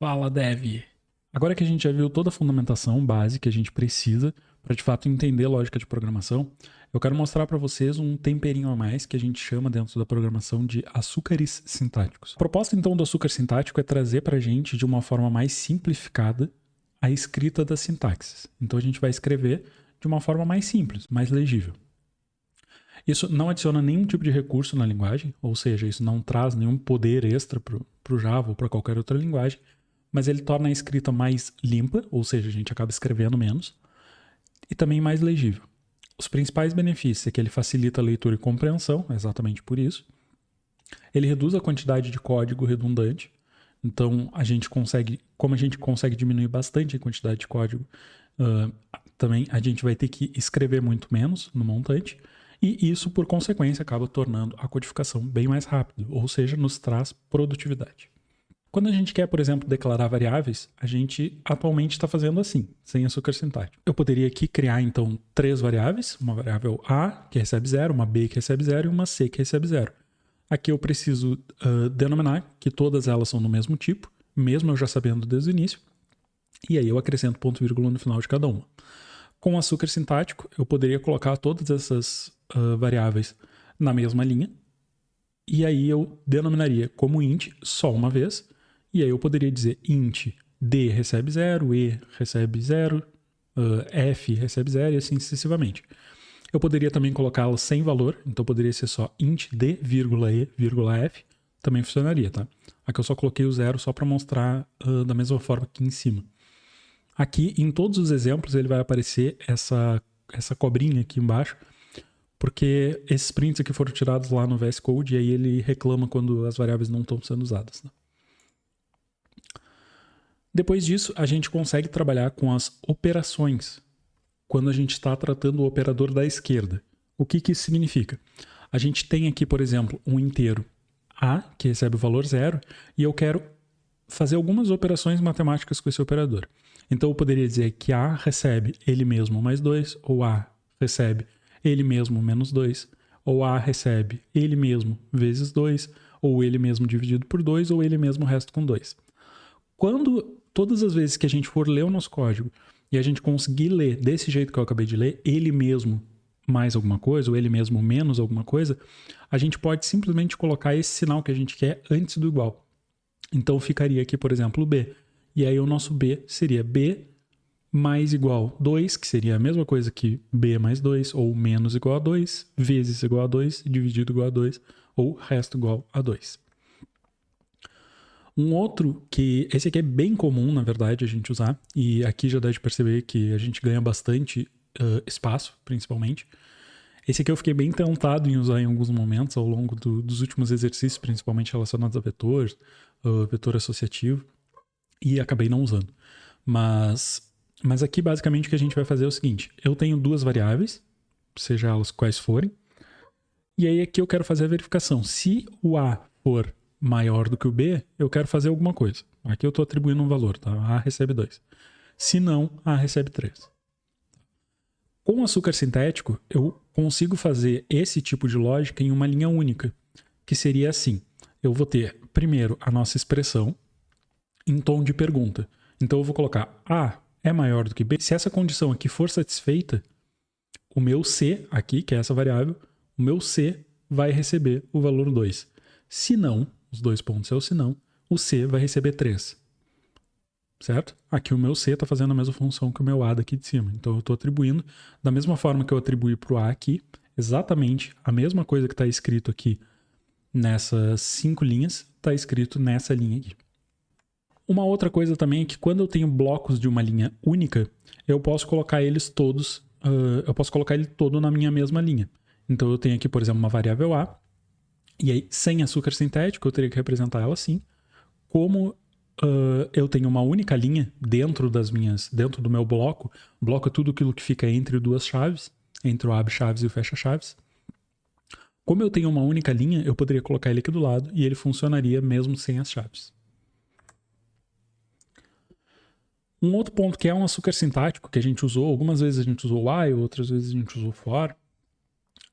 Fala, Dev! Agora que a gente já viu toda a fundamentação base que a gente precisa para de fato entender lógica de programação, eu quero mostrar para vocês um temperinho a mais que a gente chama dentro da programação de açúcares sintáticos. A proposta então do açúcar sintático é trazer para a gente de uma forma mais simplificada a escrita das sintaxes. Então a gente vai escrever de uma forma mais simples, mais legível. Isso não adiciona nenhum tipo de recurso na linguagem, ou seja, isso não traz nenhum poder extra para o Java ou para qualquer outra linguagem, mas ele torna a escrita mais limpa, ou seja, a gente acaba escrevendo menos, e também mais legível. Os principais benefícios é que ele facilita a leitura e compreensão, exatamente por isso. Ele reduz a quantidade de código redundante, então como a gente consegue diminuir bastante a quantidade de código, também a gente vai ter que escrever muito menos no montante, e isso, por consequência, acaba tornando a codificação bem mais rápida, ou seja, nos traz produtividade. Quando a gente quer, por exemplo, declarar variáveis, a gente atualmente está fazendo assim, sem açúcar sintático. Eu poderia aqui criar, então, 3 variáveis, uma variável A, que recebe 0, uma B, que recebe 0, e uma C, que recebe 0. Aqui eu preciso denominar que todas elas são do mesmo tipo, mesmo eu já sabendo desde o início, e aí eu acrescento ponto e vírgula no final de cada uma. Com açúcar sintático, eu poderia colocar todas essas variáveis na mesma linha, e aí eu denominaria como int só uma vez, e aí eu poderia dizer int d recebe 0, e recebe 0, f recebe 0 e assim sucessivamente. Eu poderia também colocá-la sem valor, então poderia ser só int d, e, f, também funcionaria, tá? Aqui eu só coloquei o 0 só para mostrar da mesma forma que em cima. Aqui, em todos os exemplos, ele vai aparecer essa cobrinha aqui embaixo, porque esses prints aqui foram tirados lá no VS Code e aí ele reclama quando as variáveis não estão sendo usadas, né? Depois disso, a gente consegue trabalhar com as operações quando a gente está tratando o operador da esquerda. O que isso significa? A gente tem aqui, por exemplo, um inteiro A, que recebe o valor 0, e eu quero fazer algumas operações matemáticas com esse operador. Então eu poderia dizer que A recebe ele mesmo mais 2, ou A recebe ele mesmo menos 2, ou A recebe ele mesmo vezes 2, ou ele mesmo dividido por 2, ou ele mesmo resto com 2. Todas as vezes que a gente for ler o nosso código e a gente conseguir ler desse jeito que eu acabei de ler, ele mesmo mais alguma coisa, ou ele mesmo menos alguma coisa, a gente pode simplesmente colocar esse sinal que a gente quer antes do igual. Então ficaria aqui, por exemplo, B. E aí o nosso B seria B mais igual 2, que seria a mesma coisa que B mais 2, ou menos igual a 2, vezes igual a 2, dividido igual a 2, ou resto igual a 2. Um outro que, esse aqui é bem comum, na verdade, a gente usar, e aqui já dá de perceber que a gente ganha bastante espaço, principalmente. Esse aqui eu fiquei bem tentado em usar em alguns momentos ao longo dos últimos exercícios, principalmente relacionados a vetores, vetor associativo, e acabei não usando. Mas aqui basicamente o que a gente vai fazer é o seguinte: eu tenho 2 variáveis, seja elas quais forem, e aí aqui eu quero fazer a verificação. Se o A for maior do que o B, eu quero fazer alguma coisa. Aqui eu estou atribuindo um valor, tá? A recebe 2. Se não, A recebe 3. Com o açúcar sintético, eu consigo fazer esse tipo de lógica em uma linha única, que seria assim: eu vou ter primeiro a nossa expressão em tom de pergunta. Então eu vou colocar A é maior do que B. Se essa condição aqui for satisfeita, o meu C aqui, que é essa variável, o meu C vai receber o valor 2. Se não, os 2 pontos é o se não, o C vai receber 3. Certo? Aqui o meu C está fazendo a mesma função que o meu A daqui de cima. Então eu estou atribuindo, da mesma forma que eu atribuí para o A aqui, exatamente a mesma coisa que está escrito aqui nessas 5 linhas, está escrito nessa linha aqui. Uma outra coisa também é que quando eu tenho blocos de uma linha única, eu posso colocar eles todos, eu posso colocar ele todo na minha mesma linha. Então eu tenho aqui, por exemplo, uma variável A, e aí sem açúcar sintético eu teria que representar ela assim. Como eu tenho uma única linha dentro do meu bloco é tudo aquilo que fica entre 2 chaves, entre o abre chaves e o fecha chaves. Como eu tenho uma única linha, eu poderia colocar ele aqui do lado e ele funcionaria mesmo sem as chaves. Um outro ponto que é um açúcar sintático que a gente usou, algumas vezes a gente usou while, outras vezes a gente usou for,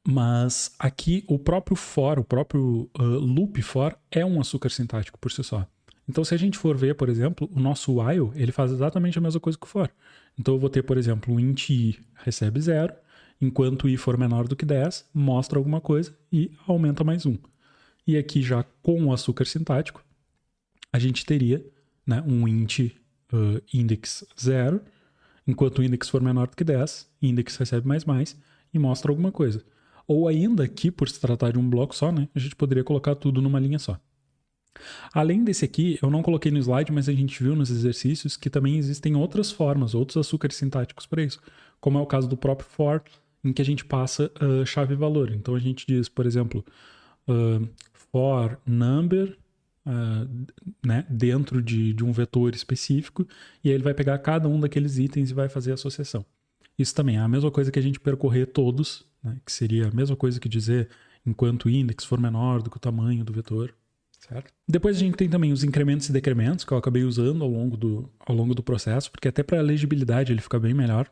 mas aqui o próprio for, o próprio loop for é um açúcar sintático por si só. Então, se a gente for ver, por exemplo, o nosso while, ele faz exatamente a mesma coisa que o for. Então, eu vou ter, por exemplo, o int i recebe 0, enquanto i for menor do que 10, mostra alguma coisa e aumenta mais 1. E aqui, já com o açúcar sintático, a gente teria, né, um int index 0, enquanto o index for menor do que 10, index recebe mais e mostra alguma coisa. Ou ainda aqui, por se tratar de um bloco só, né, a gente poderia colocar tudo numa linha só. Além desse aqui, eu não coloquei no slide, mas a gente viu nos exercícios que também existem outras formas, outros açúcares sintáticos para isso, como é o caso do próprio for, em que a gente passa chave e valor. Então a gente diz, por exemplo, for number, né, dentro de um vetor específico, e aí ele vai pegar cada um daqueles itens e vai fazer a associação. Isso também é a mesma coisa que a gente percorrer todos, né, que seria a mesma coisa que dizer enquanto o index for menor do que o tamanho do vetor. Certo? Depois a gente tem também os incrementos e decrementos, que eu acabei usando ao longo do processo, porque até para a legibilidade ele fica bem melhor.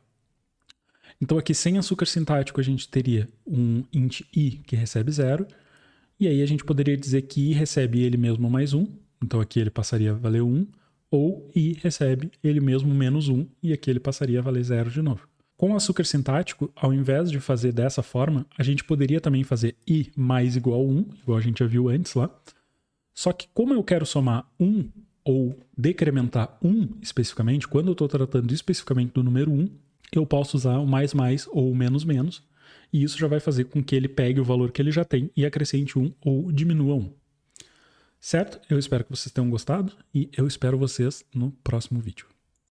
Então aqui, sem açúcar sintático, a gente teria um int i que recebe 0, e aí a gente poderia dizer que i recebe ele mesmo mais 1, então aqui ele passaria a valer 1, ou i recebe ele mesmo menos 1, e aqui ele passaria a valer 0 de novo. Com o açúcar sintático, ao invés de fazer dessa forma, a gente poderia também fazer i mais igual a 1, igual a gente já viu antes lá. Só que como eu quero somar 1 ou decrementar 1 especificamente, quando eu estou tratando especificamente do número 1, eu posso usar o mais ou o menos, e isso já vai fazer com que ele pegue o valor que ele já tem e acrescente 1 ou diminua 1. Certo? Eu espero que vocês tenham gostado e eu espero vocês no próximo vídeo.